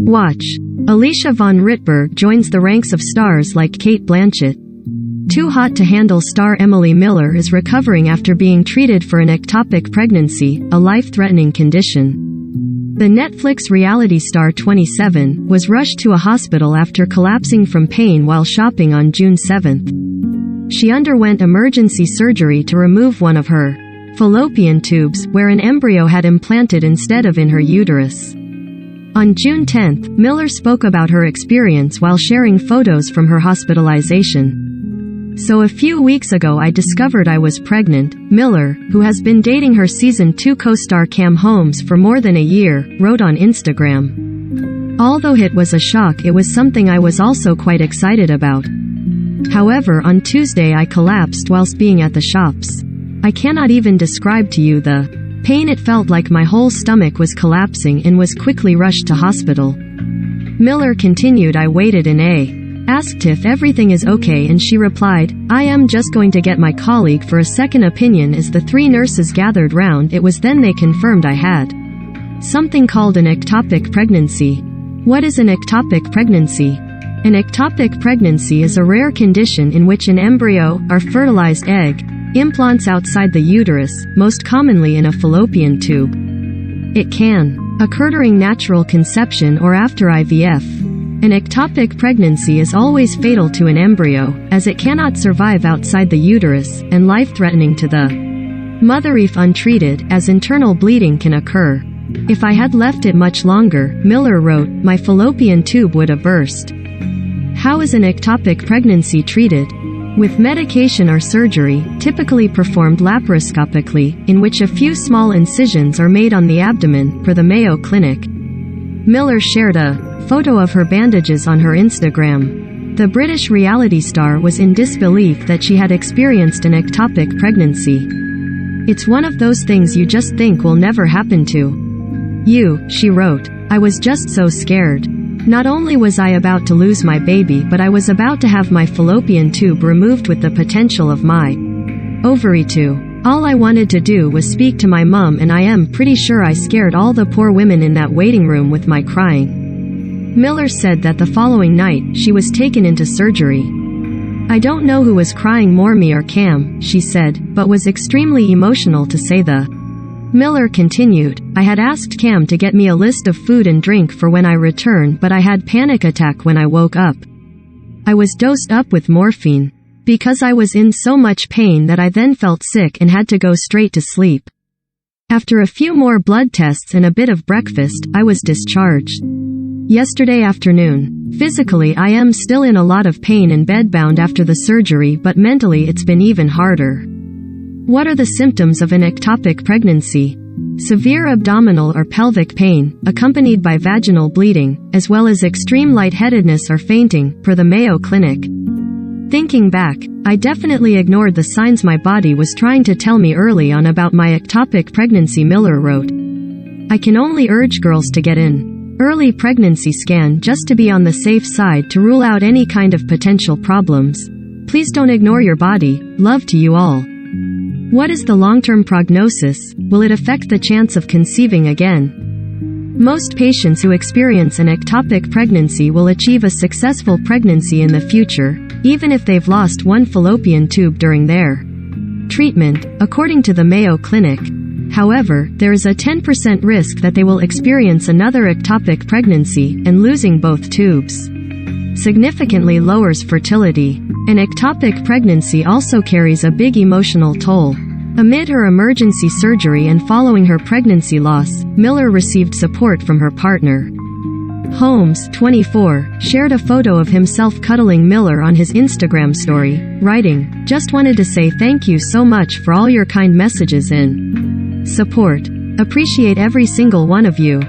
Watch. Alicia von Rittberg joins the ranks of stars like Cate Blanchett. Too hot to handle star Emily Miller is recovering after being treated for an ectopic pregnancy, a life-threatening condition. The Netflix reality star 27 was rushed to a hospital after collapsing from pain while shopping on June 7. She underwent emergency surgery to remove one of her fallopian tubes, where an embryo had implanted instead of in her uterus. On June 10, Miller spoke about her experience while sharing photos from her hospitalization. "So a few weeks ago I discovered I was pregnant," Miller, who has been dating her Season 2 co-star Cam Holmes for more than a year, wrote on Instagram. "Although it was a shock, it was something I was also quite excited about. However, on Tuesday I collapsed whilst being at the shops. I cannot even describe to you the pain. It felt like my whole stomach was collapsing and was quickly rushed to hospital." Miller continued, "I waited and asked if everything is okay, and she replied, I am just going to get my colleague for a second opinion." As the three nurses gathered round, it was then they confirmed I had something called an ectopic pregnancy. What is an ectopic pregnancy? An ectopic pregnancy is a rare condition in which an embryo, or fertilized egg, implants outside the uterus, most commonly in a fallopian tube. It can occur during natural conception or after IVF. An ectopic pregnancy is always fatal to an embryo, as it cannot survive outside the uterus, and life-threatening to the mother if untreated, as internal bleeding can occur. "If I had left it much longer," Miller wrote, "my fallopian tube would have burst." How is an ectopic pregnancy treated? With medication or surgery, typically performed laparoscopically, in which a few small incisions are made on the abdomen, per the Mayo Clinic. Miller shared a photo of her bandages on her Instagram. The British reality star was in disbelief that she had experienced an ectopic pregnancy. "It's one of those things you just think will never happen to you," she wrote. "I was just so scared. Not only was I about to lose my baby, but I was about to have my fallopian tube removed with the potential of my ovary too. All I wanted to do was speak to my mom, and I am pretty sure I scared all the poor women in that waiting room with my crying." Miller said that the following night, she was taken into surgery. "I don't know who was crying more, me or Cam," she said, but was extremely emotional to say the. Miller continued, "I had asked Cam to get me a list of food and drink for when I return, but I had panic attack when I woke up. I was dosed up with morphine. Because I was in so much pain that I then felt sick and had to go straight to sleep. After a few more blood tests and a bit of breakfast, I was discharged yesterday afternoon. Physically I am still in a lot of pain and bedbound after the surgery, but mentally it's been even harder." What are the symptoms of an ectopic pregnancy? Severe abdominal or pelvic pain, accompanied by vaginal bleeding, as well as extreme lightheadedness or fainting, per the Mayo Clinic. "Thinking back, I definitely ignored the signs my body was trying to tell me early on about my ectopic pregnancy," Miller wrote. "I can only urge girls to get an early pregnancy scan just to be on the safe side to rule out any kind of potential problems. Please don't ignore your body. Love to you all." What is the long-term prognosis? Will it affect the chance of conceiving again? Most patients who experience an ectopic pregnancy will achieve a successful pregnancy in the future, even if they've lost one fallopian tube during their treatment, according to the Mayo Clinic. However, there is a 10% risk that they will experience another ectopic pregnancy, and losing both tubes significantly lowers fertility. An ectopic pregnancy also carries a big emotional toll. Amid her emergency surgery and following her pregnancy loss, Miller received support from her partner. Holmes, 24, shared a photo of himself cuddling Miller on his Instagram story, writing, "Just wanted to say thank you so much for all your kind messages and support. Appreciate every single one of you.